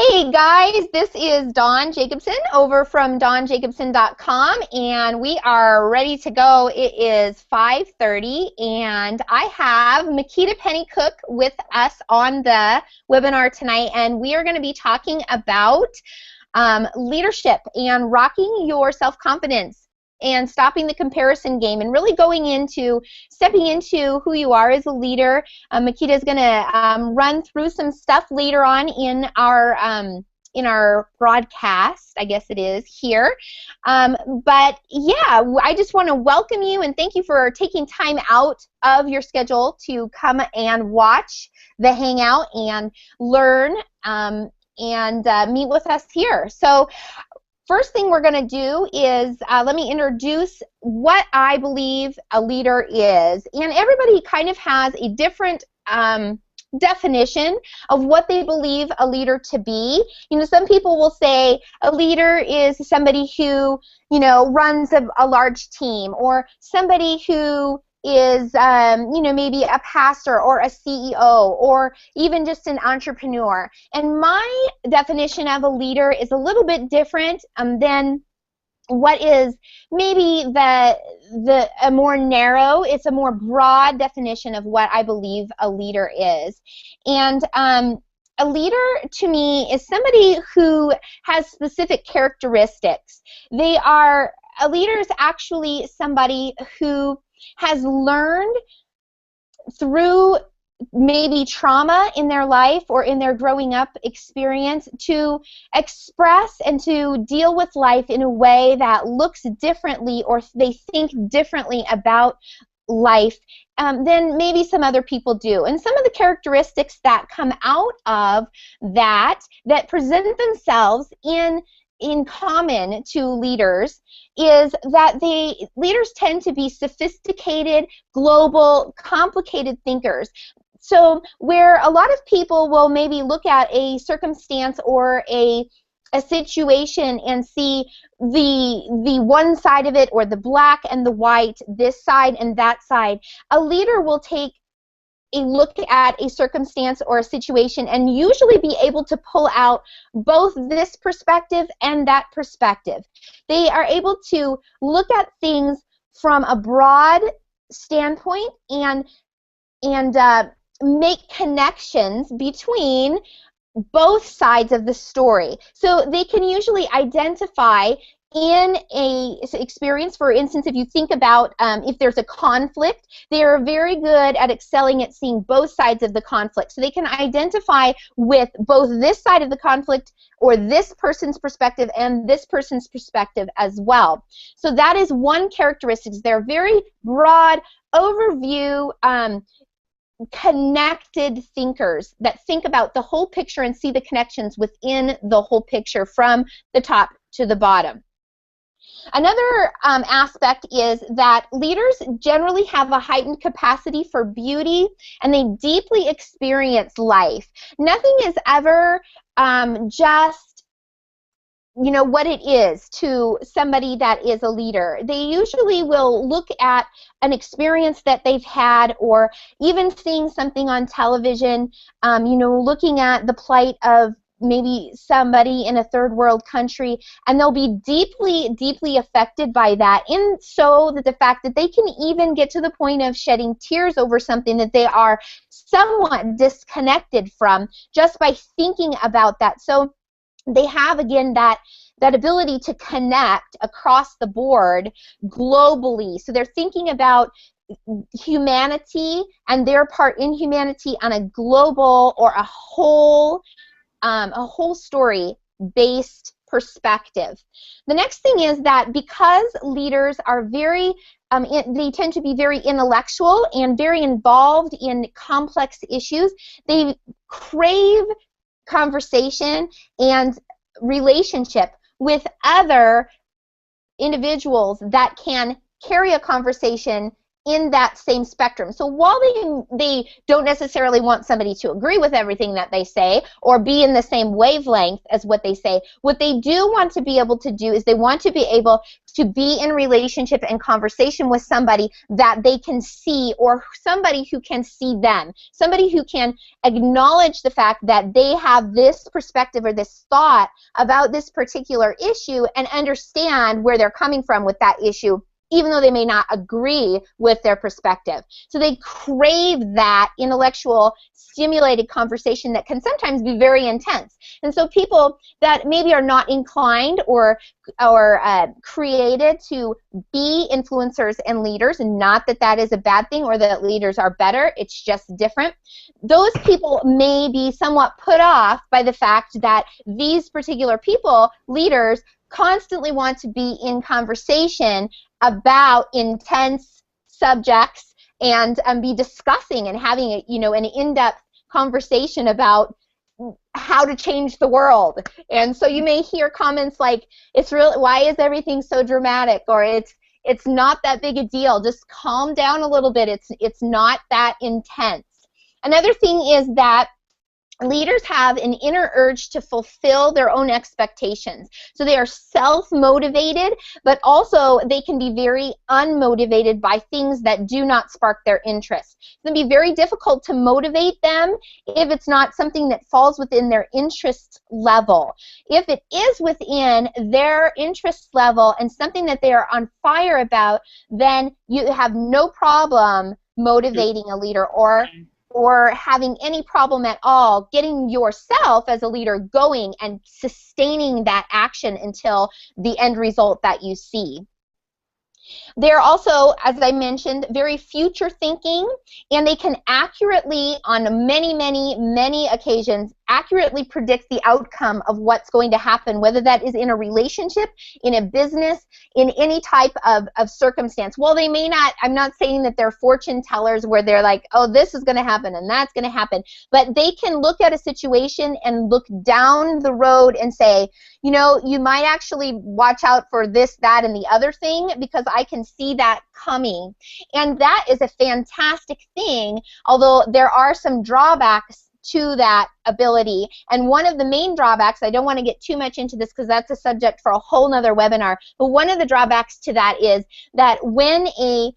Hey guys, this is Dawn Jacobson over from dawnjacobson.com, and we are ready to go. It is 5:30 and I have Makeda Pennycooke with us on the webinar tonight, and we are going to be talking about leadership and rocking your self-confidence and stopping the comparison game and really stepping into who you are as a leader. Makeda is going to run through some stuff later on in our broadcast, I guess it is, here. But yeah, I just want to welcome you and thank you for taking time out of your schedule to come and watch the Hangout and learn and meet with us here. So first thing we're going to do is let me introduce what I believe a leader is. And everybody kind of has a different definition of what they believe a leader to be. You know, some people will say a leader is somebody who, you know, runs a large team, or somebody who is, you know, maybe a pastor or a CEO or even just an entrepreneur. And my definition of a leader is a little bit different than what is maybe a more narrow, it's a more broad definition of what I believe a leader is. And a leader to me is somebody who has specific characteristics. A leader is actually somebody who has learned through maybe trauma in their life or in their growing up experience to express and to deal with life in a way that looks differently, or they think differently about life than maybe some other people do. And some of the characteristics that come out of that present themselves in common to leaders is that leaders tend to be sophisticated, global, complicated thinkers. So where a lot of people will maybe look at a circumstance or a situation and see the one side of it, or the black and the white, this side and that side, a leader will take a look at a circumstance or a situation and usually be able to pull out both this perspective and that perspective. They are able to look at things from a broad standpoint and make connections between both sides of the story. So they can usually identify in a experience, for instance, if you think about if there's a conflict, they are very good at excelling at seeing both sides of the conflict. So they can identify with both this side of the conflict, or this person's perspective, and this person's perspective as well. So that is one characteristic. They're very broad overview, connected thinkers that think about the whole picture and see the connections within the whole picture from the top to the bottom. Another aspect is that leaders generally have a heightened capacity for beauty, and they deeply experience life. Nothing is ever just, you know, what it is to somebody that is a leader. They usually will look at an experience that they've had, or even seeing something on television, you know, looking at the plight of maybe somebody in a third world country, and they'll be deeply, deeply affected by that, and so that the fact that they can even get to the point of shedding tears over something that they are somewhat disconnected from just by thinking about that. So they have, again, that ability to connect across the board globally. So they're thinking about humanity and their part in humanity on a global, or a whole story-based perspective. The next thing is that because leaders are very, they tend to be very intellectual and very involved in complex issues, they crave conversation and relationship with other individuals that can carry a conversation in that same spectrum. So while they don't necessarily want somebody to agree with everything that they say or be in the same wavelength as what they say, what they do want to be able to do is they want to be able to be in relationship and conversation with somebody that they can see, or somebody who can see them, somebody who can acknowledge the fact that they have this perspective or this thought about this particular issue and understand where they're coming from with that issue, even though they may not agree with their perspective. So they crave that intellectual, stimulated conversation that can sometimes be very intense. And so people that maybe are not inclined or created to be influencers and leaders, and not that that is a bad thing or that leaders are better, it's just different. Those people may be somewhat put off by the fact that these particular people, leaders, constantly want to be in conversation about intense subjects and be discussing and having a, an in-depth conversation about how to change the world. And so you may hear comments like, why is everything so dramatic, or it's not that big a deal, just calm down a little bit, it's not that intense. Another thing is that leaders have an inner urge to fulfill their own expectations. So they are self-motivated, but also they can be very unmotivated by things that do not spark their interest. It can be very difficult to motivate them if it's not something that falls within their interest level. If it is within their interest level and something that they are on fire about, then you have no problem motivating a leader or having any problem at all getting yourself as a leader going and sustaining that action until the end result that you see. They're also, as I mentioned, very future thinking, and they can accurately, on many, many, many occasions, accurately predict the outcome of what's going to happen, whether that is in a relationship, in a business, in any type of circumstance. Well, they may not, I'm not saying that they're fortune tellers where they're like, oh, this is going to happen and that's going to happen, but they can look at a situation and look down the road and say, you might actually watch out for this, that, and the other thing, because I can see that coming. And that is a fantastic thing, although there are some drawbacks to that ability. And one of the main drawbacks, I don't want to get too much into this because that's a subject for a whole nother webinar, but one of the drawbacks to that is that when a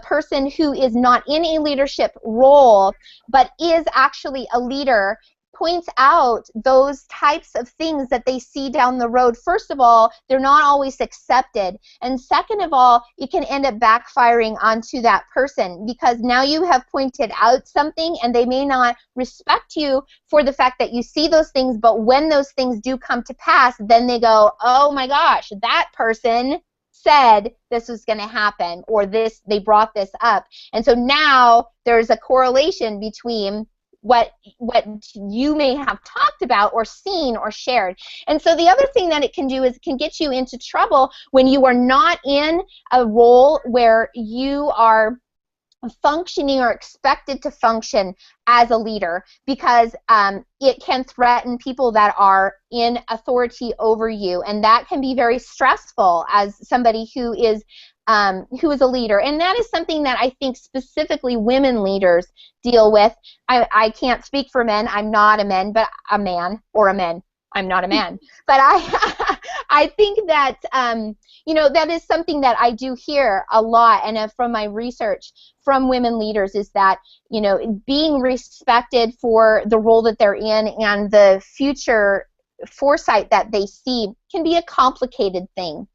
person who is not in a leadership role but is actually a leader points out those types of things that they see down the road, first of all, they're not always accepted. And second of all, it can end up backfiring onto that person because now you have pointed out something and they may not respect you for the fact that you see those things, but when those things do come to pass, then they go, oh my gosh, that person said this was going to happen, or they brought this up. And so now there's a correlation between what you may have talked about or seen or shared. And so the other thing that it can do is it can get you into trouble when you are not in a role where you are functioning or expected to function as a leader, because it can threaten people that are in authority over you, and that can be very stressful as somebody who is a leader. And that is something that I think specifically women leaders deal with. I can't speak for men. I'm not a man, but a man, or a man. I'm not a man. But I think that, that is something that I do hear a lot, and from my research from women leaders is that, being respected for the role that they're in and the future foresight that they see can be a complicated thing.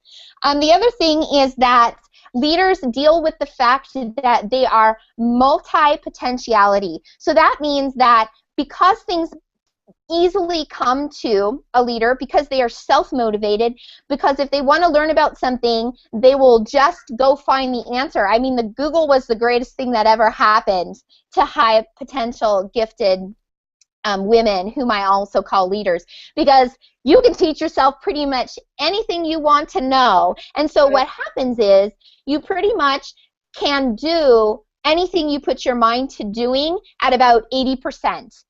The other thing is that leaders deal with the fact that they are multi-potentiality. So that means that because things easily come to a leader, because they are self-motivated, because if they want to learn about something, they will just go find the answer. I mean, the Google was the greatest thing that ever happened to high potential gifted women, whom I also call leaders, because you can teach yourself pretty much anything you want to know. And so what happens is you pretty much can do anything you put your mind to doing at about 80%.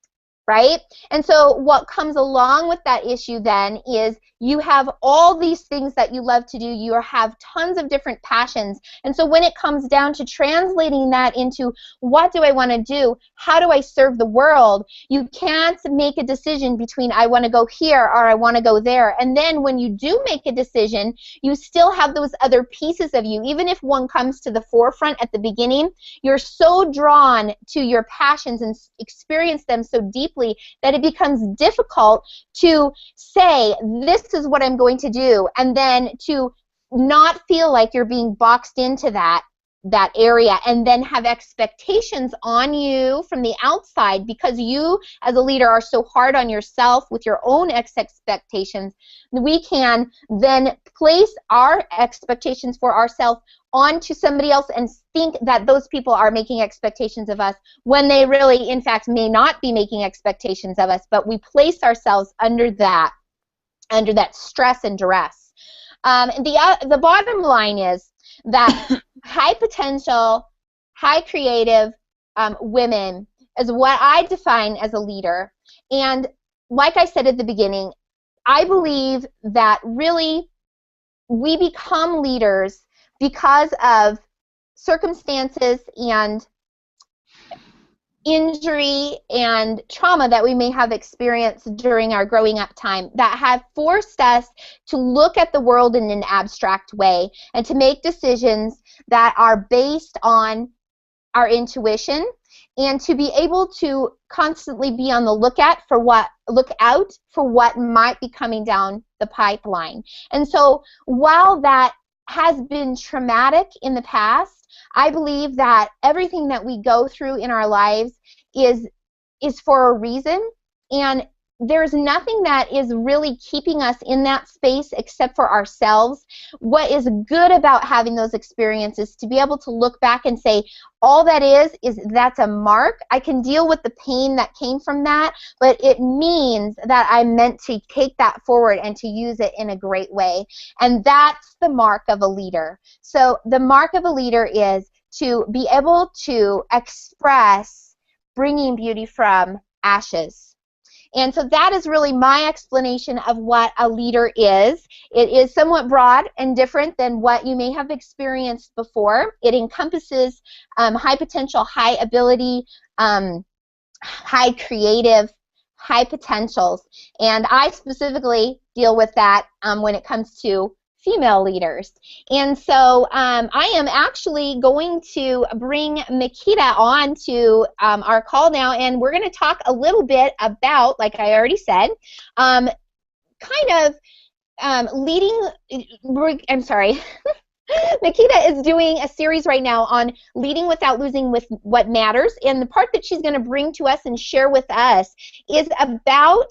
Right? And so what comes along with that issue then is You have all these things that you love to do. You have tons of different passions. And so when it comes down to translating that into what do I want to do, how do I serve the world, you can't make a decision between I want to go here or I want to go there. And then when you do make a decision, you still have those other pieces of you. Even if one comes to the forefront at the beginning, you're so drawn to your passions and experience them so deeply that it becomes difficult to say, this is what I'm going to do, and then to not feel like you're being boxed into that area and then have expectations on you from the outside, because you as a leader are so hard on yourself with your own expectations. We can then place our expectations for ourselves onto somebody else and think that those people are making expectations of us when they really, in fact, may not be making expectations of us, but we place ourselves under that stress and duress. The bottom line is that high potential, high creative women is what I define as a leader. And like I said at the beginning, I believe that really we become leaders because of circumstances and injury and trauma that we may have experienced during our growing up time that have forced us to look at the world in an abstract way and to make decisions that are based on our intuition, and to be able to constantly be on the lookout for what might be coming down the pipeline. And so while that has been traumatic in the past, I believe that everything that we go through in our lives is for a reason, and there's nothing that is really keeping us in that space except for ourselves. What is good about having those experiences to be able to look back and say, all that is that's a mark. I can deal with the pain that came from that, but it means that I'm meant to take that forward and to use it in a great way. And that's the mark of a leader. So the mark of a leader is to be able to express bringing beauty from ashes. And so that is really my explanation of what a leader is. It is somewhat broad and different than what you may have experienced before. It encompasses high potential, high ability, high creative, high potentials. And I specifically deal with that when it comes to female leaders. And so I am actually going to bring Makeda on to our call now, and we're going to talk a little bit about, like I already said, I'm sorry. Makeda is doing a series right now on leading without losing with what matters, and the part that she's going to bring to us and share with us is about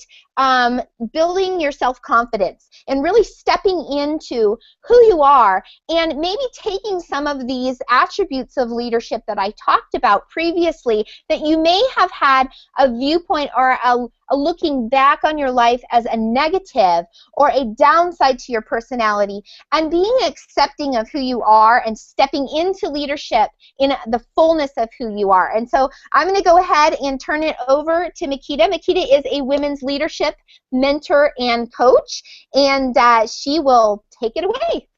building your self-confidence and really stepping into who you are, and maybe taking some of these attributes of leadership that I talked about previously that you may have had a viewpoint or a looking back on your life as a negative or a downside to your personality, and being accepting of who you are and stepping into leadership in the fullness of who you are. And so I'm going to go ahead and turn it over to Makeda. Makeda is a women's leadership mentor and coach, and she will take it away.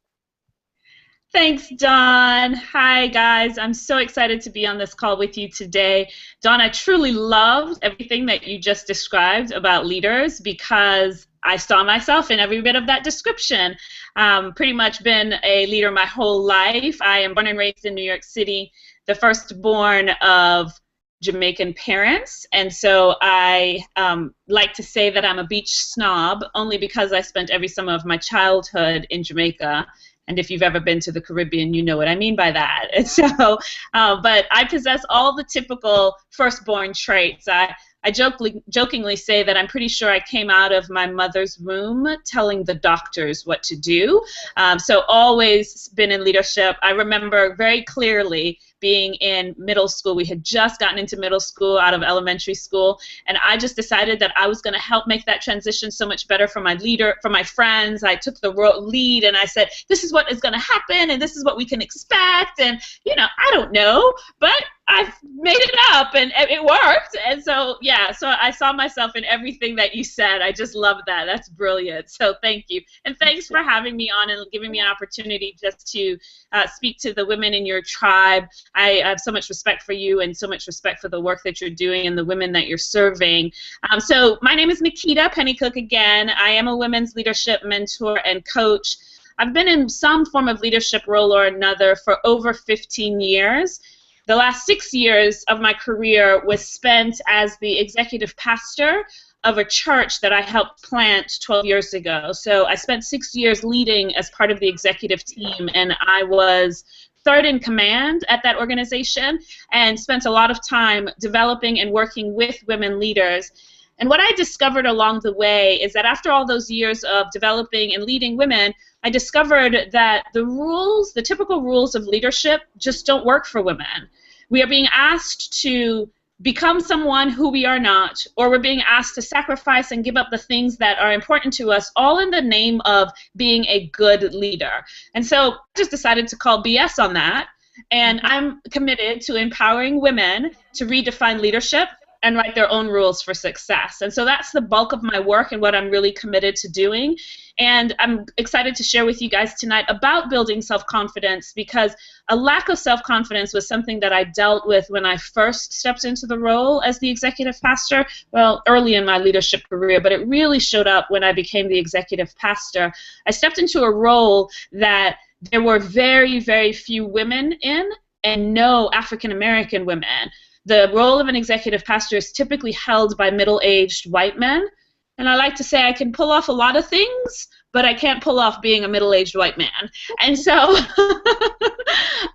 Thanks, Dawn. Hi, guys. I'm so excited to be on this call with you today. Dawn, I truly loved everything that you just described about leaders, because I saw myself in every bit of that description. Pretty much been a leader my whole life. I am born and raised in New York City, the firstborn of Jamaican parents, and so I like to say that I'm a beach snob, only because I spent every summer of my childhood in Jamaica. And if you've ever been to the Caribbean, you know what I mean by that. And so, but I possess all the typical firstborn traits. I jokingly say that I'm pretty sure I came out of my mother's womb telling the doctors what to do. So always been in leadership. I remember very clearly being in middle school. We had just gotten into middle school out of elementary school, and I just decided that I was going to help make that transition so much better for my friends. I took the lead, and I said, this is what is going to happen, and this is what we can expect, and, you know, I don't know, but I've made it up, and it worked. And so, yeah, so I saw myself in everything that you said. I just love that. That's brilliant. So thank you. And thanks for having me on and giving me an opportunity just to speak to the women in your tribe. I have so much respect for you and so much respect for the work that you're doing and the women that you're serving. So my name is Makeda Pennycooke again. I am a women's leadership mentor and coach. I've been in some form of leadership role or another for over 15 years. The last 6 years of my career was spent as the executive pastor of a church that I helped plant 12 years ago. So I spent 6 years leading as part of the executive team, and I was third in command at that organization and spent a lot of time developing and working with women leaders. And what I discovered along the way is that after all those years of developing and leading women, I discovered that the typical rules of leadership just don't work for women. We are being asked to become someone who we are not, or we're being asked to sacrifice and give up the things that are important to us, all in the name of being a good leader. And so I just decided to call BS on that, and I'm committed to empowering women to redefine leadership and write their own rules for success. And so that's the bulk of my work and what I'm really committed to doing. And I'm excited to share with you guys tonight about building self-confidence, because a lack of self-confidence was something that I dealt with when I first stepped into the role as the executive pastor, well, early in my leadership career, but it really showed up when I became the executive pastor. I stepped into a role that there were very, very few women in, and no African American women. The role of an executive pastor is typically held by middle-aged white men. And I like to say I can pull off a lot of things, but I can't pull off being a middle-aged white man. And so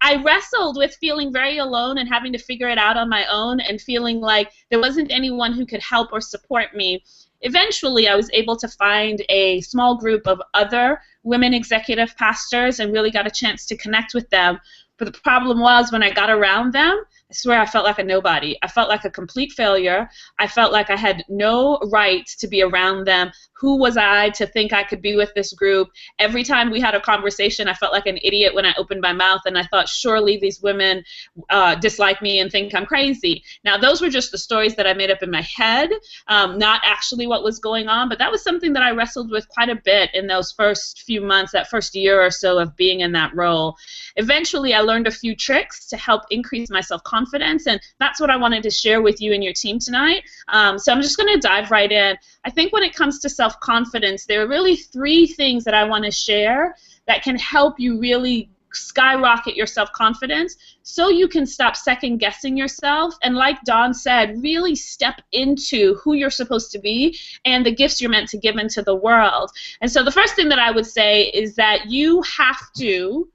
I wrestled with feeling very alone and having to figure it out on my own and feeling like there wasn't anyone who could help or support me. Eventually, I was able to find a small group of other women executive pastors and really got a chance to connect with them. But the problem was when I got around them, I swear I felt like a nobody. I felt like a complete failure. I felt like I had no right to be around them. Who was I to think I could be with this group? Every time we had a conversation, I felt like an idiot when I opened my mouth, and I thought, surely these women dislike me and think I'm crazy. Now, those were just the stories that I made up in my head, not actually what was going on, but that was something that I wrestled with quite a bit in those first few months, that first year or so of being in that role. Eventually, I learned a few tricks to help increase my self-confidence, and that's what I wanted to share with you and your team tonight. So I'm just going to dive right in. I think when it comes to self-confidence, there are really 3 things that I want to share that can help you really skyrocket your self-confidence so you can stop second-guessing yourself and, like Dawn said, really step into who you're supposed to be and the gifts you're meant to give into the world. And so the first thing that I would say is that you have to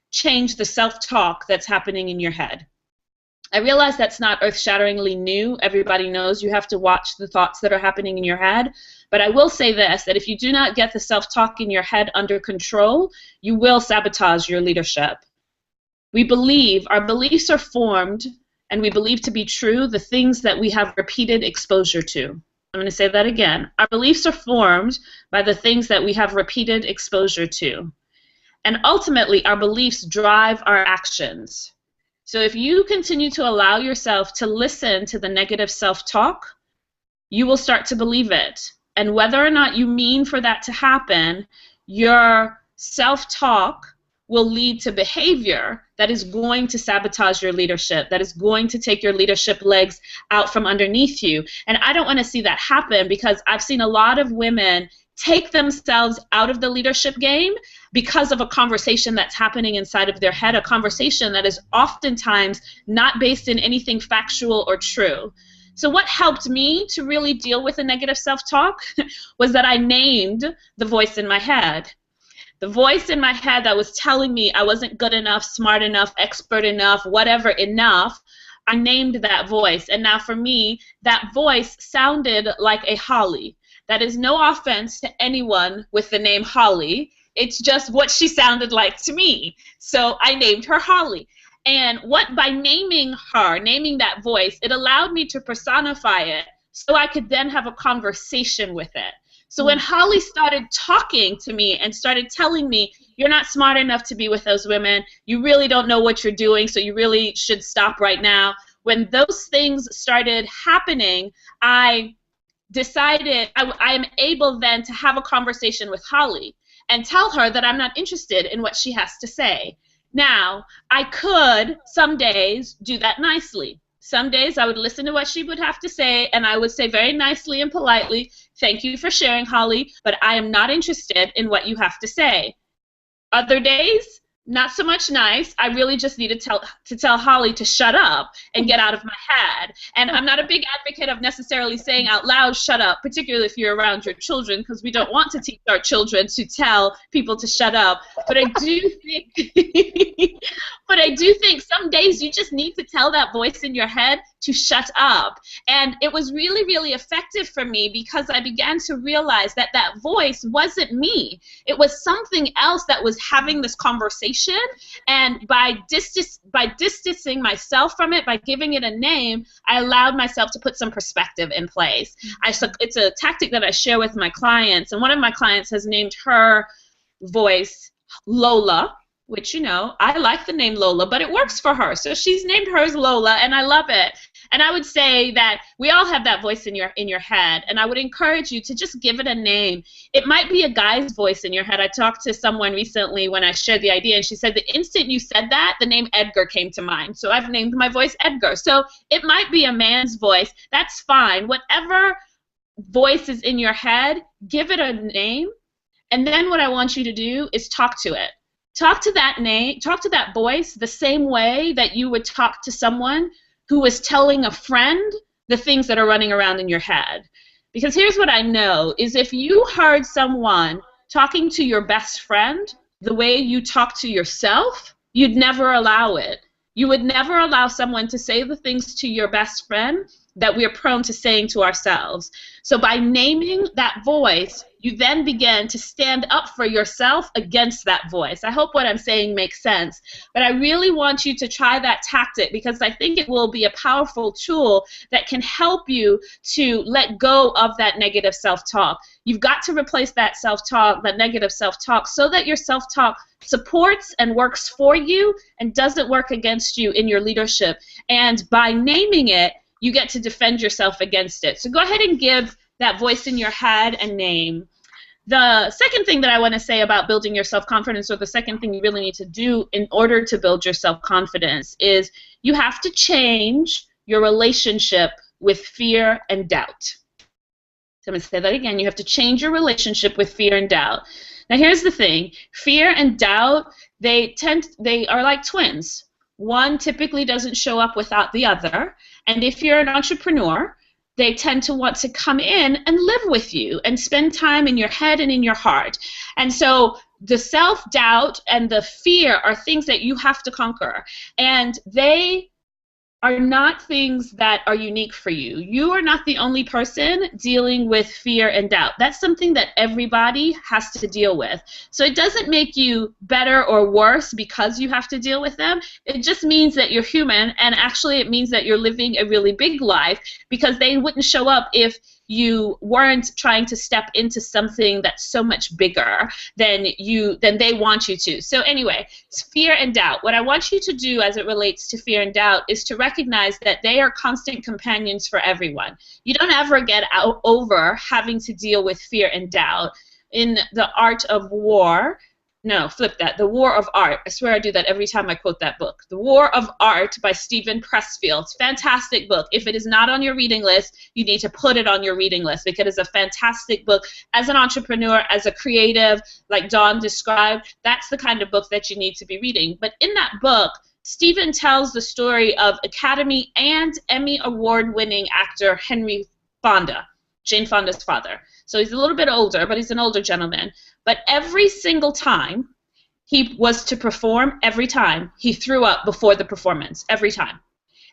change the self-talk that's happening in your head. I realize that's not earth-shatteringly new. Everybody knows you have to watch the thoughts that are happening in your head. But I will say this, that if you do not get the self-talk in your head under control, you will sabotage your leadership. Our beliefs are formed, and we believe to be true the things that we have repeated exposure to. I'm going to say that again. Our beliefs are formed by the things that we have repeated exposure to. And ultimately, our beliefs drive our actions. So if you continue to allow yourself to listen to the negative self-talk, you will start to believe it. And whether or not you mean for that to happen, your self-talk will lead to behavior that is going to sabotage your leadership, that is going to take your leadership legs out from underneath you. And I don't want to see that happen, because I've seen a lot of women take themselves out of the leadership game because of a conversation that's happening inside of their head, a conversation that is oftentimes not based in anything factual or true. So what helped me to really deal with the negative self-talk was that I named the voice in my head. The voice in my head that was telling me I wasn't good enough, smart enough, expert enough, whatever enough, I named that voice. And now for me, that voice sounded like a Holly. That is no offense to anyone with the name Holly. It's just what she sounded like to me. So I named her Holly. And by naming her, naming that voice, it allowed me to personify it so I could then have a conversation with it. So when Holly started talking to me and started telling me, you're not smart enough to be with those women. You really don't know what you're doing, so you really should stop right now. When those things started happening, I decided I am able then to have a conversation with Holly and tell her that I'm not interested in what she has to say. Now, I could some days do that nicely. Some days I would listen to what she would have to say, and I would say very nicely and politely, "Thank you for sharing, Holly, but I am not interested in what you have to say." Other days, not so much nice. I really just need to tell Holly to shut up and get out of my head. And I'm not a big advocate of necessarily saying out loud, "Shut up," particularly if you're around your children, because we don't want to teach our children to tell people to shut up. But I do think, but I do think some days you just need to tell that voice in your head to shut up. And it was really, really effective for me because I began to realize that that voice wasn't me. It was something else that was having this conversation. And by distancing myself from it, by giving it a name, I allowed myself to put some perspective in place. It's a tactic that I share with my clients, and one of my clients has named her voice Lola, which, you know, I like the name Lola, but it works for her. So she's named hers Lola, and I love it. And I would say that we all have that voice in your head, and I would encourage you to just give it a name. It might be a guy's voice in your head. I talked to someone recently when I shared the idea, and she said the instant you said that, the name Edgar came to mind. So I've named my voice Edgar. So it might be a man's voice. That's fine. Whatever voice is in your head, give it a name, and then what I want you to do is talk to it. Talk to that name, talk to that voice the same way that you would talk to someone who was telling a friend the things that are running around in your head. Because here's what I know, is if you heard someone talking to your best friend the way you talk to yourself, you'd never allow it. You would never allow someone to say the things to your best friend that we are prone to saying to ourselves. So by naming that voice, you then begin to stand up for yourself against that voice. I hope what I'm saying makes sense. But I really want you to try that tactic because I think it will be a powerful tool that can help you to let go of that negative self-talk. You've got to replace that self-talk, that negative self-talk, so that your self-talk supports and works for you and doesn't work against you in your leadership. And by naming it, you get to defend yourself against it. So go ahead and give that voice in your head a name. The second thing that I want to say about building your self-confidence, or the second thing you really need to do in order to build your self-confidence, is you have to change your relationship with fear and doubt. So I'm going to say that again. You have to change your relationship with fear and doubt. Now here's the thing. Fear and doubt, they are like twins. One typically doesn't show up without the other. And if you're an entrepreneur, they tend to want to come in and live with you and spend time in your head and in your heart. And so the self-doubt and the fear are things that you have to conquer. And they are not things that are unique for you. You are not the only person dealing with fear and doubt. That's something that everybody has to deal with. So it doesn't make you better or worse because you have to deal with them. It just means that you're human, and actually it means that you're living a really big life, because they wouldn't show up if you weren't trying to step into something that's so much bigger than they want you to. So anyway, it's fear and doubt. What I want you to do as it relates to fear and doubt is to recognize that they are constant companions for everyone. You don't ever get over having to deal with fear and doubt. In The Art of War, no, flip that. The War of Art. I swear I do that every time I quote that book. The War of Art by Stephen Pressfield. Fantastic book. If it is not on your reading list, you need to put it on your reading list, because it's a fantastic book. As an entrepreneur, as a creative, like Dawn described, that's the kind of book that you need to be reading. But in that book, Stephen tells the story of Academy and Emmy Award-winning actor Henry Fonda, Jane Fonda's father. So he's a little bit older, but he's an older gentleman. But every single time he was to perform, every time he threw up before the performance, every time.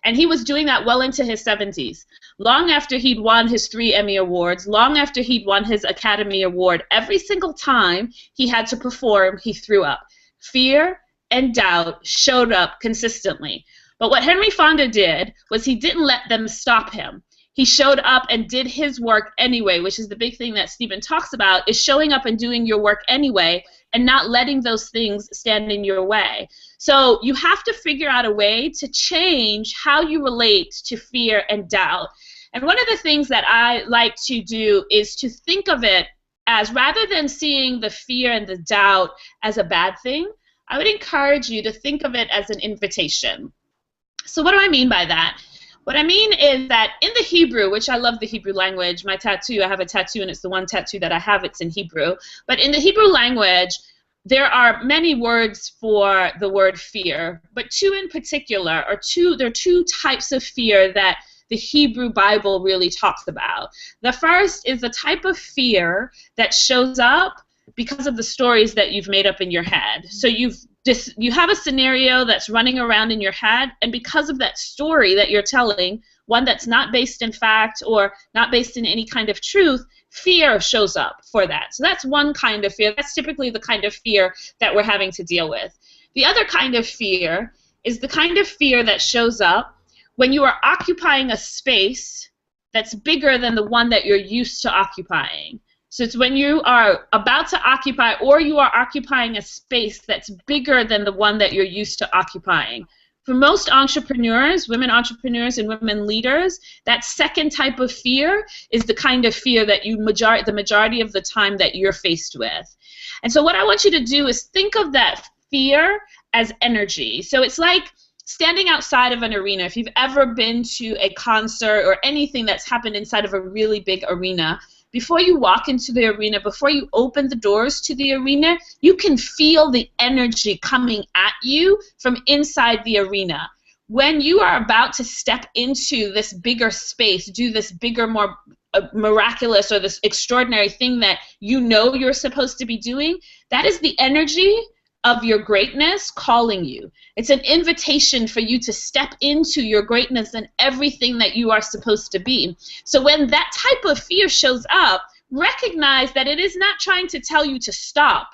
And he was doing that well into his 70s. Long after he'd won his 3 Emmy Awards, long after he'd won his Academy Award, every single time he had to perform, he threw up. Fear and doubt showed up consistently. But what Henry Fonda did was he didn't let them stop him. He showed up and did his work anyway, which is the big thing that Stephen talks about, is showing up and doing your work anyway, and not letting those things stand in your way. So you have to figure out a way to change how you relate to fear and doubt. And one of the things that I like to do is to think of it as, rather than seeing the fear and the doubt as a bad thing, I would encourage you to think of it as an invitation. So what do I mean by that? What I mean is that in the Hebrew, which I love the Hebrew language, my tattoo, I have a tattoo, and it's the one tattoo that I have, it's in Hebrew. But in the Hebrew language, there are many words for the word fear, but two in particular there are two types of fear that the Hebrew Bible really talks about. The first is the type of fear that shows up because of the stories that you've made up in your head. So you have a scenario that's running around in your head, and because of that story that you're telling, one that's not based in fact or not based in any kind of truth, fear shows up for that. So that's one kind of fear. That's typically the kind of fear that we're having to deal with. The other kind of fear is the kind of fear that shows up when you are occupying a space that's bigger than the one that you're used to occupying. So it's when you are about to occupy, or you are occupying a space that's bigger than the one that you're used to occupying. For most entrepreneurs, women entrepreneurs and women leaders, that second type of fear is the kind of fear that the majority of the time that you're faced with. And so what I want you to do is think of that fear as energy. So it's like standing outside of an arena. If you've ever been to a concert or anything that's happened inside of a really big arena, before you walk into the arena, before you open the doors to the arena, you can feel the energy coming at you from inside the arena. When you are about to step into this bigger space, do this bigger, more miraculous or this extraordinary thing that you know you're supposed to be doing, that is the energy of your greatness calling you. It's an invitation for you to step into your greatness and everything that you are supposed to be. So when that type of fear shows up, recognize that it is not trying to tell you to stop.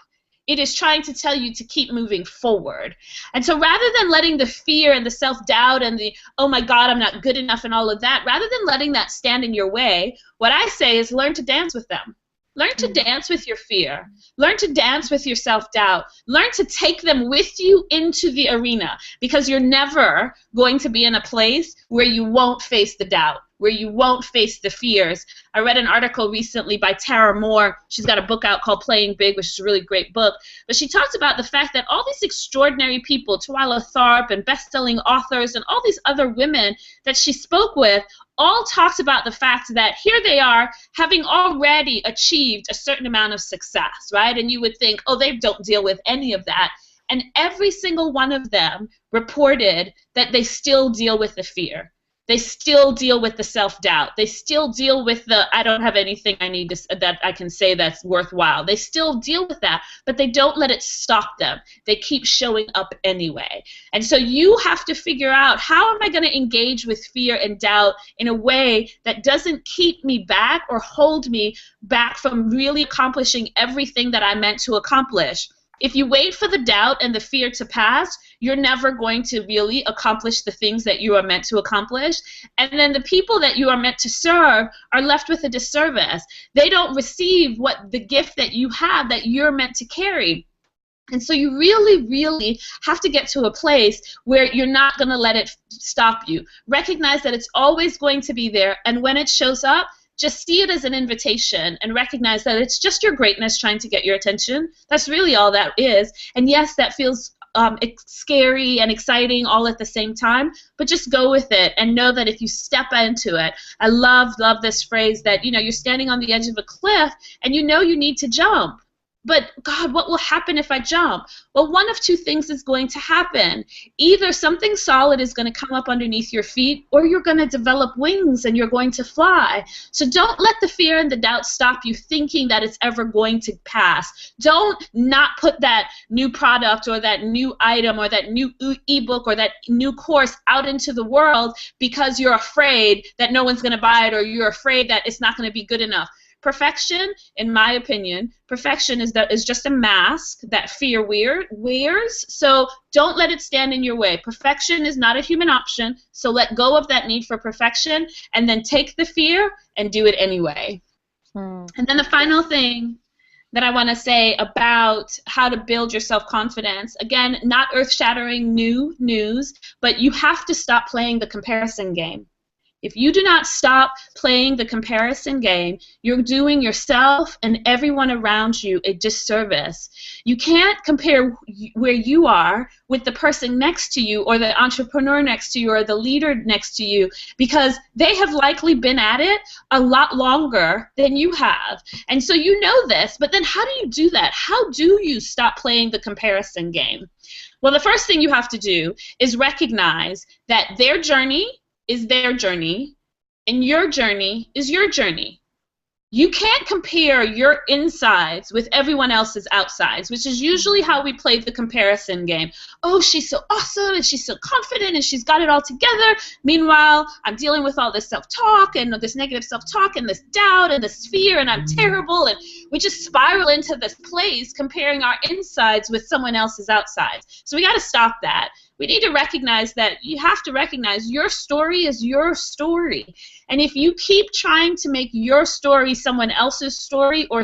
It is trying to tell you to keep moving forward. And so rather than letting the fear and the self-doubt and the, oh my God, I'm not good enough and all of that, rather than letting that stand in your way, what I say is learn to dance with them. Learn to dance with your fear. Learn to dance with your self-doubt. Learn to take them with you into the arena, because you're never going to be in a place where you won't face the doubt, where you won't face the fears. I read an article recently by Tara Moore. She's got a book out called Playing Big, which is a really great book. But she talks about the fact that all these extraordinary people, Twyla Tharp and best-selling authors and all these other women that she spoke with, all talked about the fact that here they are having already achieved a certain amount of success, right? And you would think, oh, they don't deal with any of that. And every single one of them reported that they still deal with the fear. They still deal with the self-doubt. They still deal with the, I don't have anything I need to, that I can say that's worthwhile. They still deal with that, but they don't let it stop them. They keep showing up anyway. And so you have to figure out, how am I going to engage with fear and doubt in a way that doesn't keep me back or hold me back from really accomplishing everything that I meant to accomplish? If you wait for the doubt and the fear to pass, you're never going to really accomplish the things that you are meant to accomplish. And then the people that you are meant to serve are left with a disservice. They don't receive what the gift that you have that you're meant to carry. And so you really, really have to get to a place where you're not going to let it stop you. Recognize that it's always going to be there, and when it shows up, just see it as an invitation and recognize that it's just your greatness trying to get your attention. That's really all that is. And yes, that feels scary and exciting all at the same time, but just go with it and know that if you step into it, I love this phrase that, you know, you're standing on the edge of a cliff and you know you need to jump. But, God, what will happen if I jump? Well, one of two things is going to happen. Either something solid is going to come up underneath your feet, or you're going to develop wings and you're going to fly. So don't let the fear and the doubt stop you thinking that it's ever going to pass. Don't not put that new product or that new item or that new ebook or that new course out into the world because you're afraid that no one's going to buy it, or you're afraid that it's not going to be good enough. Perfection, in my opinion, perfection is just a mask that fear wears, so don't let it stand in your way. Perfection is not a human option, so let go of that need for perfection and then take the fear and do it anyway. And then the final thing that I want to say about how to build your self-confidence. Again, not earth-shattering new news, but you have to stop playing the comparison game. If you do not stop playing the comparison game, you're doing yourself and everyone around you a disservice. You can't compare where you are with the person next to you or the entrepreneur next to you or the leader next to you, because they have likely been at it a lot longer than you have. And so you know this, but then how do you do that? How do you stop playing the comparison game? Well, the first thing you have to do is recognize that their journey is their journey, and your journey is your journey. You can't compare your insides with everyone else's outsides, which is usually how we play the comparison game. Oh, she's so awesome, and she's so confident, and she's got it all together. Meanwhile, I'm dealing with all this self-talk, and this negative self-talk, and this doubt, and this fear, and I'm terrible, and we just spiral into this place comparing our insides with someone else's outsides. So we got to stop that. We need to recognize that you have to recognize your story is your story. And if you keep trying to make your story someone else's story, or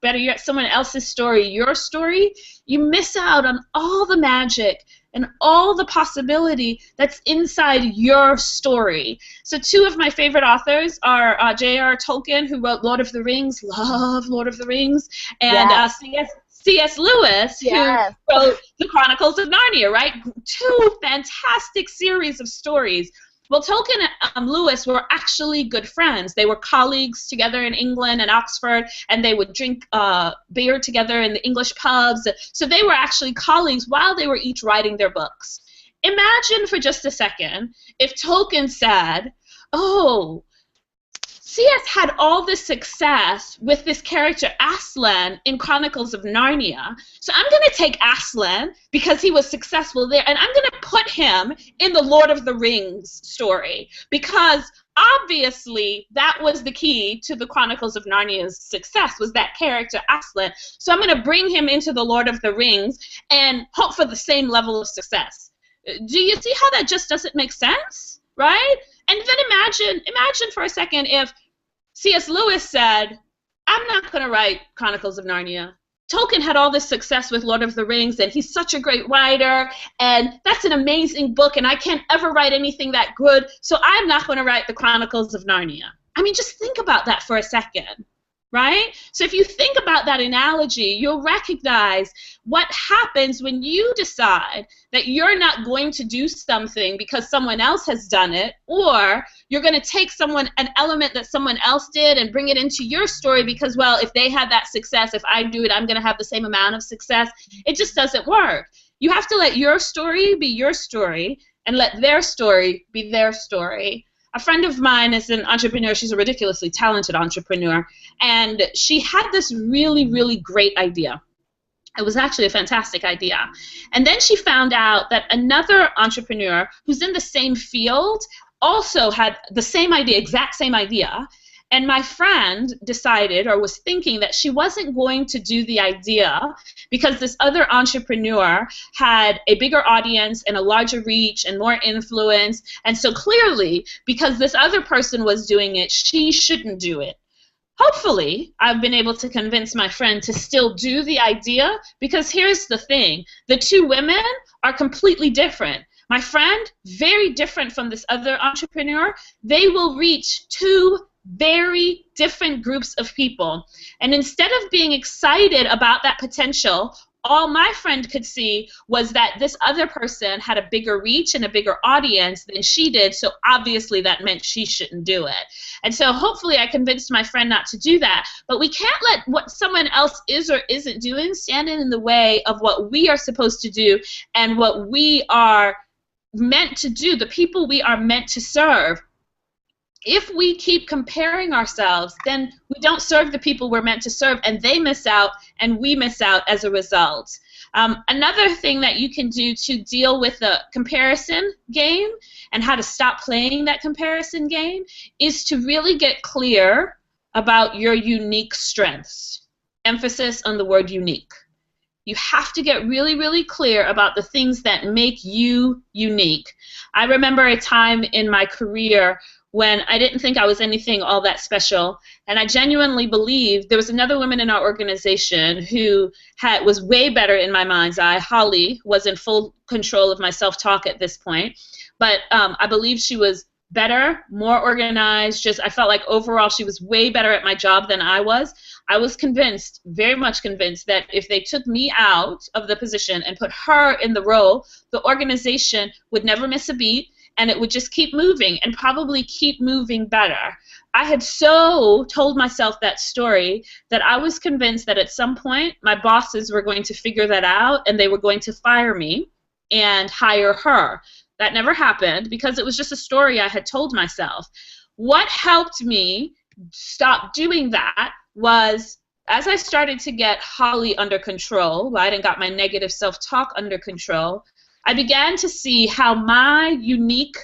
better yet, someone else's story your story, you miss out on all the magic and all the possibility that's inside your story. So two of my favorite authors are J.R. Tolkien, who wrote Lord of the Rings, love Lord of the Rings, and C.S. Lewis, Yes. who wrote The Chronicles of Narnia, right? Two fantastic series of stories. Well, Tolkien and Lewis were actually good friends. They were colleagues together in England and Oxford, and they would drink beer together in the English pubs. So they were actually colleagues while they were each writing their books. Imagine for just a second if Tolkien said, oh, C.S. had all this success with this character Aslan in Chronicles of Narnia, so I'm going to take Aslan because he was successful there, and I'm going to put him in the Lord of the Rings story, because obviously that was the key to the Chronicles of Narnia's success, was that character Aslan. So I'm going to bring him into the Lord of the Rings and hope for the same level of success. Do you see how that just doesn't make sense, right? And then imagine for a second if C.S. Lewis said, I'm not going to write Chronicles of Narnia. Tolkien had all this success with Lord of the Rings, and he's such a great writer, and that's an amazing book, and I can't ever write anything that good, so I'm not going to write the Chronicles of Narnia. I mean, just think about that for a second, right? So if you think about that analogy, you'll recognize what happens when you decide that you're not going to do something because someone else has done it, or you're going to take an element that someone else did and bring it into your story because, well, if they had that success, if I do it, I'm going to have the same amount of success. It just doesn't work. You have to let your story be your story and let their story be their story. A friend of mine is an entrepreneur. She's a ridiculously talented entrepreneur, and she had this really, really great idea. It was actually a fantastic idea. And then she found out that another entrepreneur who's in the same field also had the same idea, exact same idea. And my friend decided, or was thinking, that she wasn't going to do the idea because this other entrepreneur had a bigger audience and a larger reach and more influence. And so clearly, because this other person was doing it, she shouldn't do it. Hopefully, I've been able to convince my friend to still do the idea, because here's the thing. The two women are completely different. My friend, very different from this other entrepreneur. They will reach two very different groups of people. And instead of being excited about that potential, all my friend could see was that this other person had a bigger reach and a bigger audience than she did, so obviously that meant she shouldn't do it. And so hopefully I convinced my friend not to do that. But we can't let what someone else is or isn't doing stand in the way of what we are supposed to do and what we are meant to do, the people we are meant to serve. If we keep comparing ourselves, then we don't serve the people we're meant to serve, and they miss out, and we miss out as a result. Another thing that you can do to deal with the comparison game and how to stop playing that comparison game is to really get clear about your unique strengths. Emphasis on the word unique. You have to get really, really clear about the things that make you unique. I remember a time in my career when I didn't think I was anything all that special. And I genuinely believed there was another woman in our organization who was way better in my mind's eye. Holly was in full control of my self-talk at this point. But I believe she was better, more organized. I felt like overall she was way better at my job than I was. I was convinced, very much convinced, that if they took me out of the position and put her in the role, the organization would never miss a beat, and it would just keep moving and probably keep moving better. I had so told myself that story that I was convinced that at some point my bosses were going to figure that out and they were going to fire me and hire her. That never happened because it was just a story I had told myself. What helped me stop doing that was, as I started to get Holly under control, right, and got my negative self-talk under control, I began to see how my unique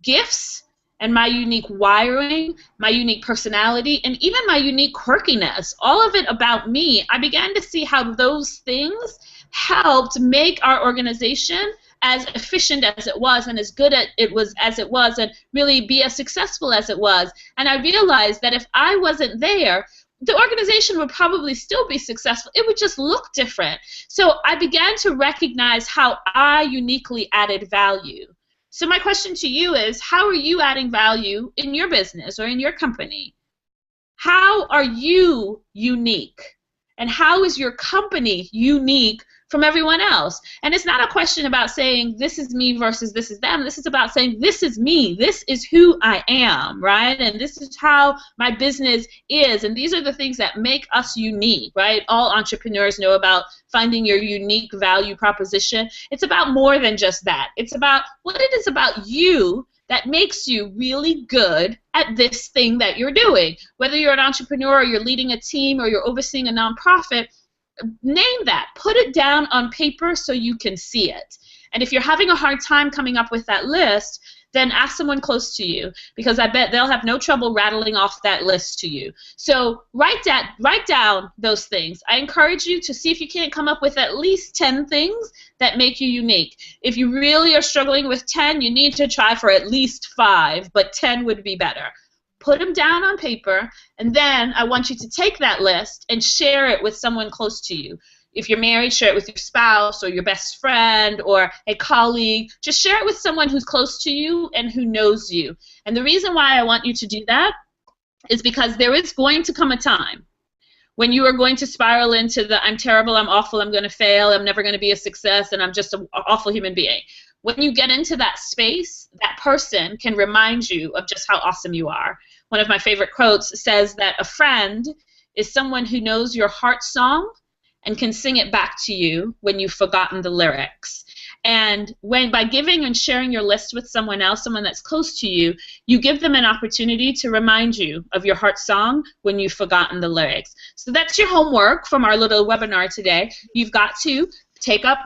gifts and my unique wiring, my unique personality, and even my unique quirkiness, all of it about me, I began to see how those things helped make our organization as efficient as it was and as good as it was and really be as successful as it was. And I realized that if I wasn't there, the organization would probably still be successful. It would just look different. So I began to recognize how I uniquely added value. So my question to you is, how are you adding value in your business or in your company? How are you unique? And how is your company unique from everyone else? And it's not a question about saying this is me versus this is them. This is about saying this is me. This is who I am, right? And this is how my business is. And these are the things that make us unique, right? All entrepreneurs know about finding your unique value proposition. It's about more than just that. It's about what it is about you that makes you really good at this thing that you're doing. Whether you're an entrepreneur or you're leading a team or you're overseeing a nonprofit, name that. Put it down on paper so you can see it. And if you're having a hard time coming up with that list, then ask someone close to you, because I bet they'll have no trouble rattling off that list to you. So write down those things. I encourage you to see if you can't come up with at least 10 things that make you unique. If you really are struggling with 10, you need to try for at least 5, but 10 would be better. Put them down on paper, and then I want you to take that list and share it with someone close to you. If you're married, share it with your spouse or your best friend or a colleague. Just share it with someone who's close to you and who knows you. And the reason why I want you to do that is because there is going to come a time when you are going to spiral into the I'm terrible, I'm awful, I'm going to fail, I'm never going to be a success, and I'm just an awful human being. When you get into that space, that person can remind you of just how awesome you are. One of my favorite quotes says that a friend is someone who knows your heart song and can sing it back to you when you've forgotten the lyrics. And by giving and sharing your list with someone else, someone that's close to you, you give them an opportunity to remind you of your heart song when you've forgotten the lyrics. So that's your homework from our little webinar today. You've got to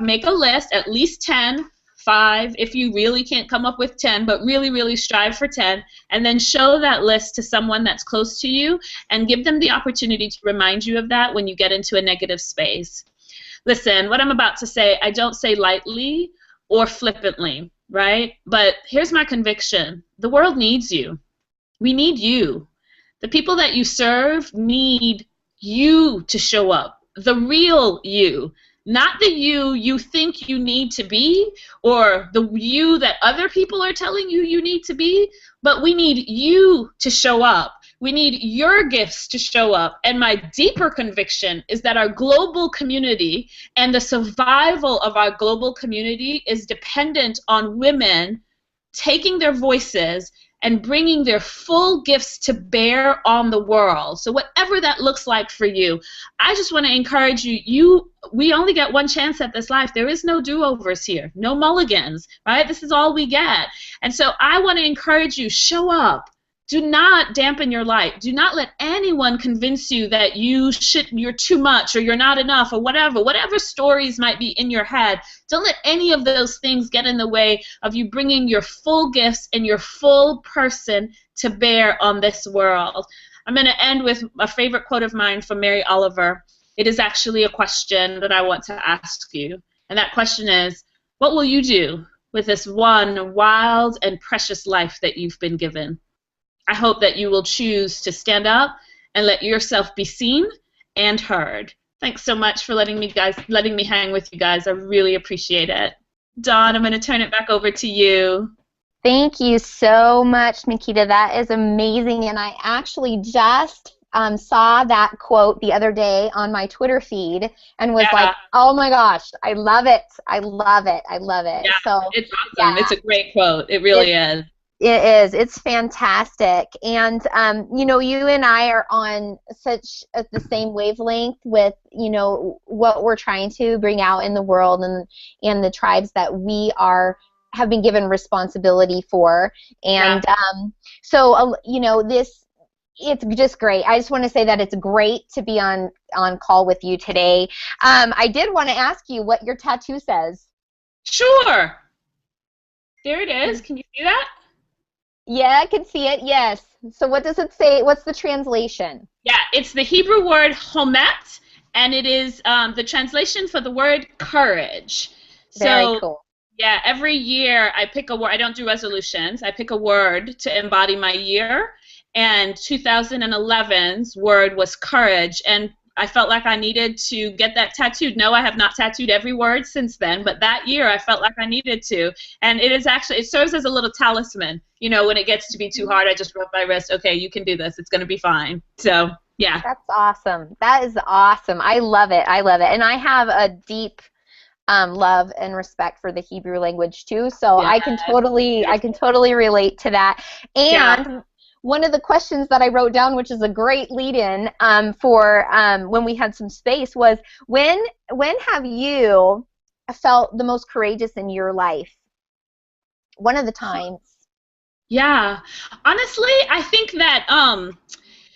make a list, at least 10, 5 if you really can't come up with 10, but really, really strive for 10, and then show that list to someone that's close to you and give them the opportunity to remind you of that when you get into a negative space. Listen, what I'm about to say, I don't say lightly or flippantly, right? But here's my conviction. The world needs you. We need you. The people that you serve need you to show up, the real you. Not the you think you need to be or the you that other people are telling you you need to be, but we need you to show up. We need your gifts to show up. And my deeper conviction is that our global community and the survival of our global community is dependent on women taking their voices and bringing their full gifts to bear on the world. So whatever that looks like for you, I just want to encourage you, we only get one chance at this life. There is no do-overs here, no mulligans, right? This is all we get. And so I want to encourage you, show up. Do not dampen your light. Do not let anyone convince you that you're too much or you're not enough or whatever stories might be in your head. Don't let any of those things get in the way of you bringing your full gifts and your full person to bear on this world. I'm going to end with a favorite quote of mine from Mary Oliver. It is actually a question that I want to ask you. And that question is, what will you do with this one wild and precious life that you've been given? I hope that you will choose to stand up and let yourself be seen and heard. Thanks so much for letting me hang with you guys. I really appreciate it. Dawn, I'm going to turn it back over to you. Thank you so much, Makeda. That is amazing, and I actually just saw that quote the other day on my Twitter feed and was like, oh my gosh, I love it. I love it. I love it. Yeah, so it's awesome. It's a great quote. It really is. It is. It's fantastic. And, you and I are on such the same wavelength with, what we're trying to bring out in the world and the tribes that we have been given responsibility for. And it's just great. I just want to say that it's great to be on call with you today. I did want to ask you what your tattoo says. Sure. There it is. Can you see that? Yeah, I can see it, yes. So what does it say? What's the translation? Yeah, it's the Hebrew word homet, and it is the translation for the word courage. Very cool. Yeah, every year I pick a word. I don't do resolutions. I pick a word to embody my year, and 2011's word was courage, and I felt like I needed to get that tattooed. No, I have not tattooed every word since then, but that year I felt like I needed to. And it serves as a little talisman. When it gets to be too hard, I just rub my wrist. Okay, you can do this. It's going to be fine. So, yeah. That's awesome. That is awesome. I love it. I love it. And I have a deep love and respect for the Hebrew language too. So I can totally relate to that. And one of the questions that I wrote down, which is a great lead-in for when we had some space, was when have you felt the most courageous in your life? One of the times. Yeah. Honestly, I think that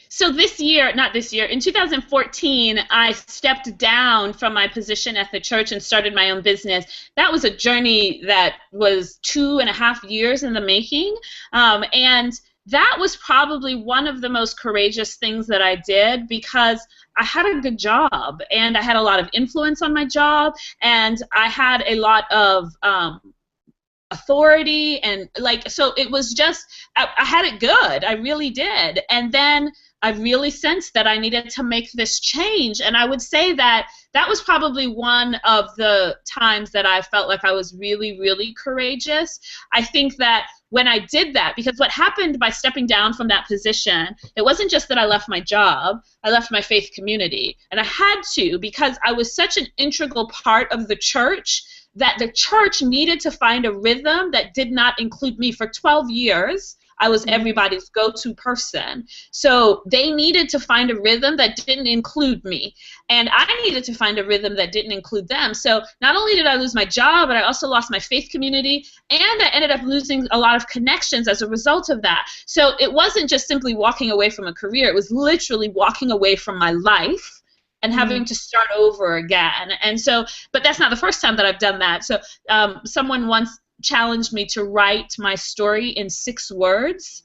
so in 2014, I stepped down from my position at the church and started my own business. That was a journey that was 2.5 years in the making, and that was probably one of the most courageous things that I did because I had a good job and I had a lot of influence on my job and I had a lot of authority and so it was just I had it good. I really did. And then I really sensed that I needed to make this change, and I would say that was probably one of the times that I felt like I was really, really courageous. I think that when I did that, because what happened by stepping down from that position, it wasn't just that I left my job, I left my faith community, and I had to because I was such an integral part of the church that the church needed to find a rhythm that did not include me. For 12 years, I was everybody's go-to person. So they needed to find a rhythm that didn't include me. And I needed to find a rhythm that didn't include them. So not only did I lose my job, but I also lost my faith community, and I ended up losing a lot of connections as a result of that. So it wasn't just simply walking away from a career. It was literally walking away from my life and having to start over again. And so, but that's not the first time that I've done that. So someone once challenged me to write my story in 6 words,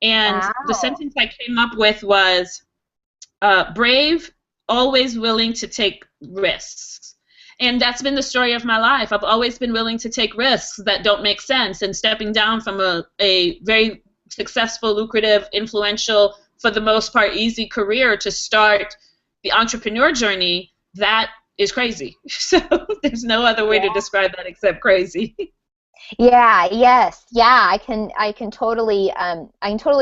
and the sentence I came up with was brave, always willing to take risks. And that's been the story of my life. I've always been willing to take risks that don't make sense, and stepping down from a very successful, lucrative, influential, for the most part easy career to start the entrepreneur journey, that is crazy. So there's no other way to describe that except crazy. Yeah, yes, yeah, I can totally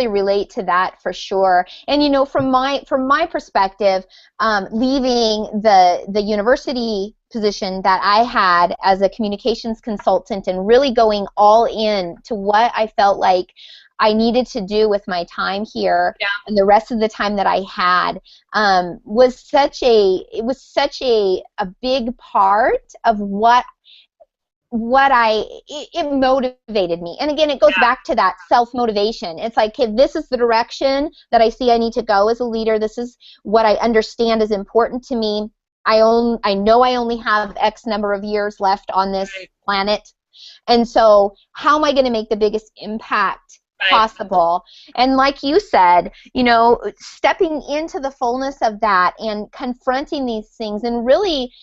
relate to that for sure. And from my perspective, leaving the university position that I had as a communications consultant and really going all in to what I felt like I needed to do with my time here and the rest of the time that I had was such a big part of it motivated me. And again, it goes back to that self-motivation. It's like, okay, this is the direction that I see I need to go as a leader. This is what I understand is important to me. I know I only have X number of years left on this planet. And so how am I going to make the biggest impact possible? And like you said, stepping into the fullness of that and confronting these things and really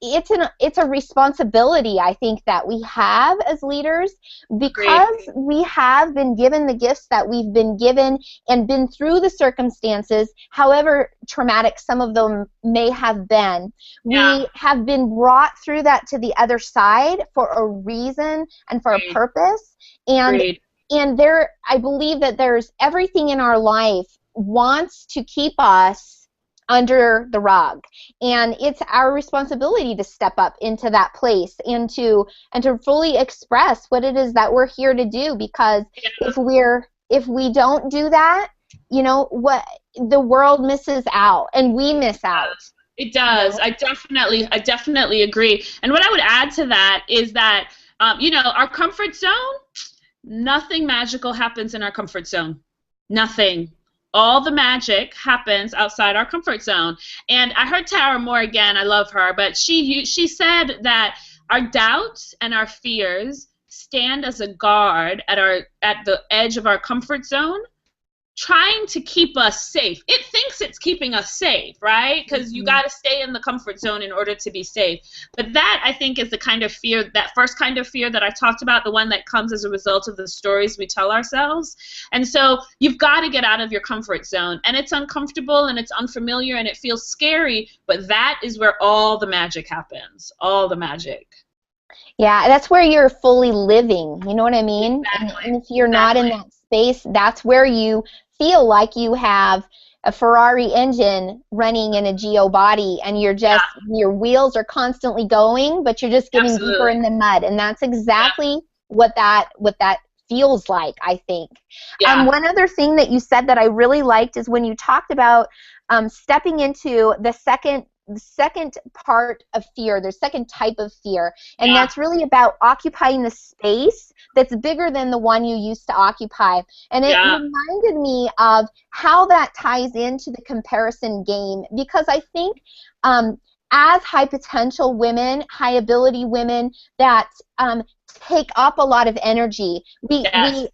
it's a responsibility, I think, that we have as leaders, because we have been given the gifts that we've been given and been through the circumstances, however traumatic some of them may have been. We have been brought through that to the other side for a reason and for a purpose. And there, I believe that there's everything in our life wants to keep us under the rug, and it's our responsibility to step up into that place and to fully express what it is that we're here to do, because if we don't do that, you know what, the world misses out and we miss out. It does. I definitely agree. And what I would add to that is that our comfort zone, nothing magical happens in our comfort zone. Nothing. All the magic happens outside our comfort zone. And I heard Tara Moore again. I love her, but she said that our doubts and our fears stand as a guard at the edge of our comfort zone, trying to keep us safe. It thinks it's keeping us safe, right? Because you got to stay in the comfort zone in order to be safe. But that, I think, is the kind of fear, that first kind of fear that I talked about, the one that comes as a result of the stories we tell ourselves. And so you've got to get out of your comfort zone. And it's uncomfortable and it's unfamiliar and it feels scary, but that is where all the magic happens, all the magic. Yeah, that's where you're fully living, you know what I mean? Exactly. And if you're not in that space, that's where you feel like you have a Ferrari engine running in a Geo body, and you're just, your wheels are constantly going, but you're just getting deeper in the mud. And that's exactly what that feels like, I think. One other thing that you said that I really liked is when you talked about stepping into the second part of fear, the second type of fear, and that's really about occupying the space that's bigger than the one you used to occupy. And it reminded me of how that ties into the comparison game, because I think as high potential women, high ability women that take up a lot of energy,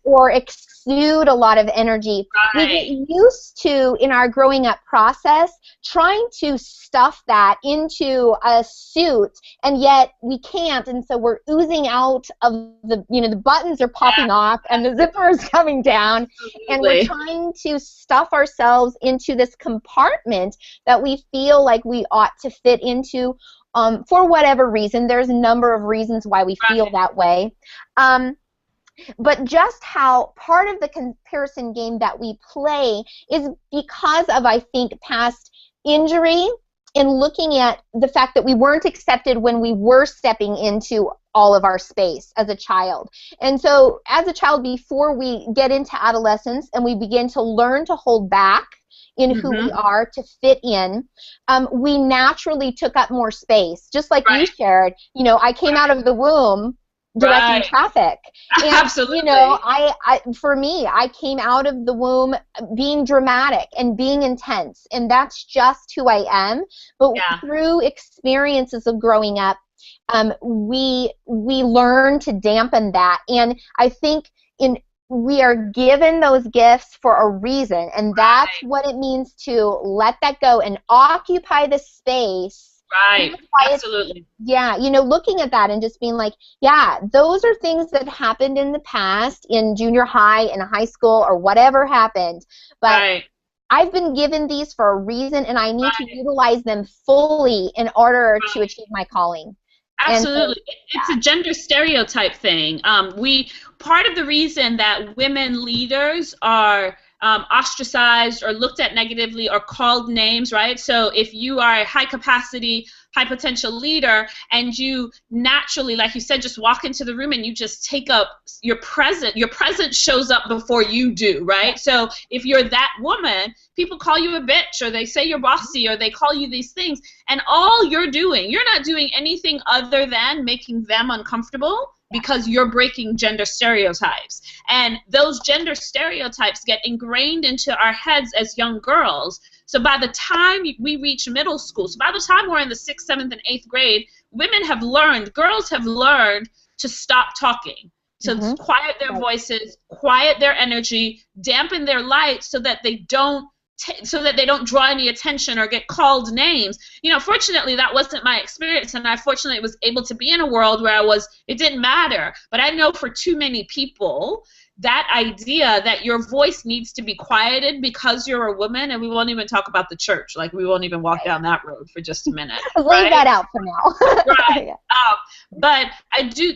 or exude a lot of energy, we get used to, in our growing up process, trying to stuff that into a suit, and yet we can't, and so we're oozing out of the buttons are popping off and the zipper is coming down, and we're trying to stuff ourselves into this compartment that we feel like we ought to fit into. For whatever reason. There's a number of reasons why we feel that way. But just how part of the comparison game that we play is because of, I think, past injury, and looking at the fact that we weren't accepted when we were stepping into all of our space as a child. And so as a child, before we get into adolescence and we begin to learn to hold back in who we are to fit in, we naturally took up more space. Just like you shared, I came out of the womb directing traffic. And, Absolutely. For me, I came out of the womb being dramatic and being intense, and that's just who I am. But through experiences of growing up, we learn to dampen that, and I think we are given those gifts for a reason, and that's what it means to let that go and occupy the space. Right, absolutely. Looking at that and just being like, those are things that happened in the past, in junior high, in high school, or whatever happened. But I've been given these for a reason, and I need to utilize them fully in order to achieve my calling. Absolutely. It's a gender stereotype thing. Part of the reason that women leaders are ostracized or looked at negatively or called names, right? So if you are a high capacity, high potential leader and you naturally, like you said, just walk into the room and you just take up your presence shows up before you do, right? So if you're that woman, people call you a bitch, or they say you're bossy, or they call you these things, and all you're not doing anything other than making them uncomfortable, because you're breaking gender stereotypes. And those gender stereotypes get ingrained into our heads as young girls. So by the time we reach middle school, so by the time we're in the 6th, 7th, and 8th grade, girls have learned to stop talking. So quiet their voices, quiet their energy, dampen their light so that they don't so that they don't draw any attention or get called names. You know, fortunately, that wasn't my experience, and I fortunately was able to be in a world where it didn't matter. But I know for too many people, that idea that your voice needs to be quieted because you're a woman, and we won't even talk about the church. Like, we won't even walk down that road for just a minute. Leave that out for now. Right. Yeah. But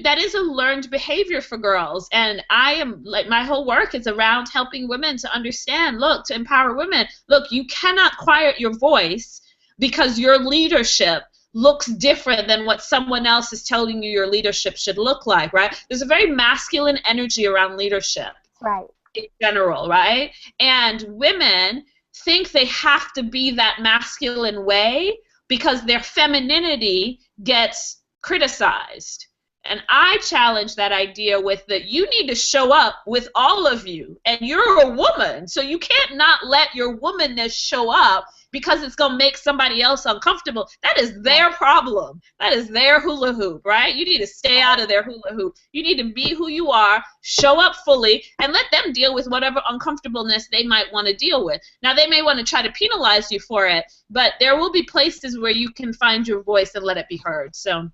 that is a learned behavior for girls, and I am, like, my whole work is around helping women to understand, look, to empower women. Look, you cannot quiet your voice because your leadership looks different than what someone else is telling you your leadership should look like, right? There's a very masculine energy around leadership, right, in general, right? And women think they have to be that masculine way because their femininity gets criticized. And I challenge that idea with that you need to show up with all of you, and you're a woman, so you can't not let your womanness show up because it's going to make somebody else uncomfortable. That is their problem. That is their hula hoop, right? You need to stay out of their hula hoop. You need to be who you are, show up fully, and let them deal with whatever uncomfortableness they might want to deal with. Now, they may want to try to penalize you for it, but there will be places where you can find your voice and let it be heard. So.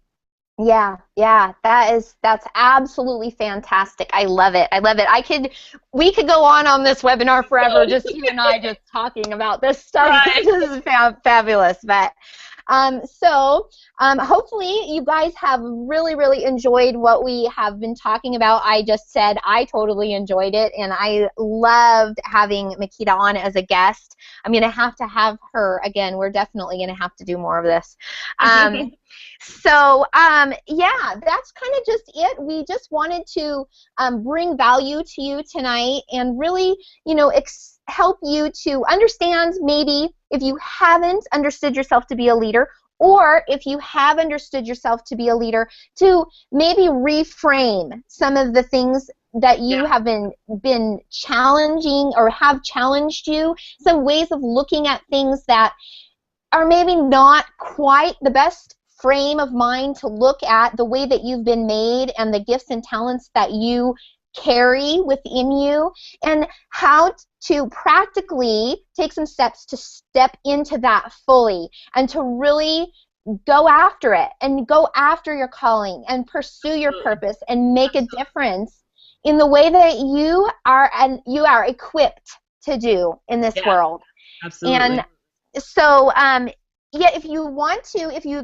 Yeah, that's absolutely fantastic. I love it. I love it. We could go on this webinar forever, just you and I just talking about this stuff. Right. This is fabulous. But hopefully you guys have really, really enjoyed what we have been talking about. I just said I totally enjoyed it, and I loved having Makeda on as a guest. I'm going to have her again. We're definitely going to have to do more of this. Yeah, that's kind of just it. We just wanted to bring value to you tonight and really, help you to understand, maybe if you haven't understood yourself to be a leader, or if you have understood yourself to be a leader, to maybe reframe some of the things that you have been challenging or have challenged you, some ways of looking at things that are maybe not quite the best frame of mind to look at the way that you've been made and the gifts and talents that you carry within you, and how to practically take some steps to step into that fully and to really go after it and go after your calling and pursue your purpose and make a difference in the way that you are equipped to do in this world. Absolutely. And so if you'd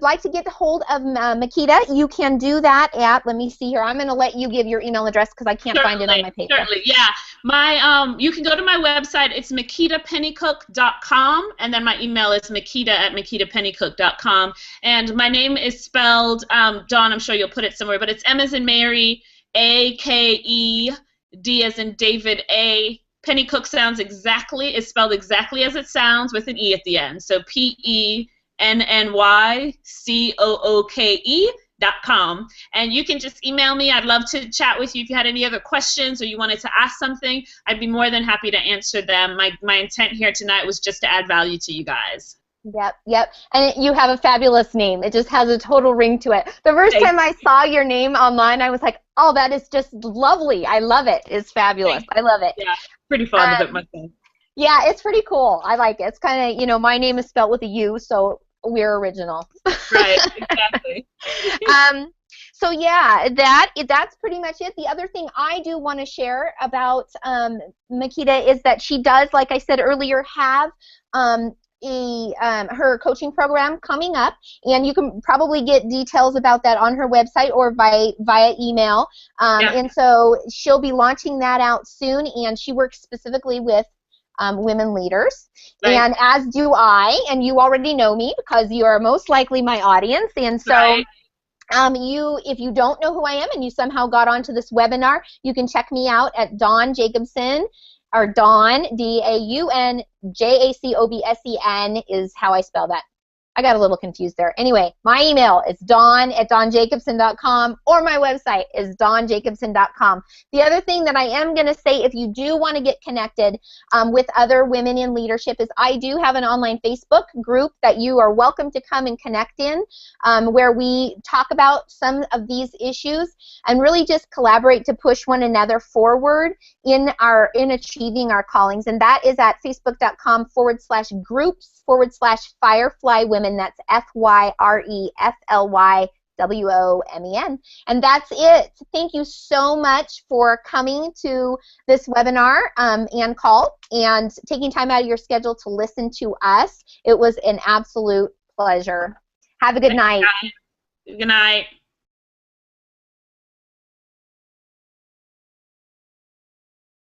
like to get hold of Makeda, you can do that at, let me see here, I'm going to let you give your email address because I can't find it on my paper. Certainly, yeah. You can go to my website. It's makedapennycooke.com, and then my email is makeda@makedapennycooke.com. And my name is spelled, Dawn, I'm sure you'll put it somewhere, but it's M as in Mary, A-K-E-D as in David, A. Pennycooke is spelled exactly as it sounds with an E at the end. So PENNYCOOKE.com. And you can just email me. I'd love to chat with you if you had any other questions or you wanted to ask something. I'd be more than happy to answer them. My intent here tonight was just to add value to you guys. Yep. And you have a fabulous name. It just has a total ring to it. The first time I saw your name online, I was like, oh, that is just lovely. I love it. It's fabulous. I love it. Yeah, pretty fond of it myself. Yeah, it's pretty cool. I like it. It's kind of, my name is spelled with a U, so we're original. Right, exactly. So yeah, that's pretty much it. The other thing I do want to share about Makeda is that she does, like I said earlier, have her coaching program coming up, and you can probably get details about that on her website or via email. And so she'll be launching that out soon, and she works specifically with women leaders, and as do I, and you already know me because you are most likely my audience, and so if you don't know who I am and you somehow got onto this webinar, you can check me out at Dawn Jacobsen, or Dawn, DaunJacobsen is how I spell that. I got a little confused there. Anyway, my email is dawn@dawnjacobson.com, or my website is dawnjacobson.com. The other thing that I am going to say, if you do want to get connected with other women in leadership, is I do have an online Facebook group that you are welcome to come and connect in, where we talk about some of these issues and really just collaborate to push one another forward in achieving our callings. And that is at facebook.com/groups/Firefly Women. That's FYREFLYWOMEN. And that's it. Thank you so much for coming to this webinar and call and taking time out of your schedule to listen to us. It was an absolute pleasure. Have a good night. Good night.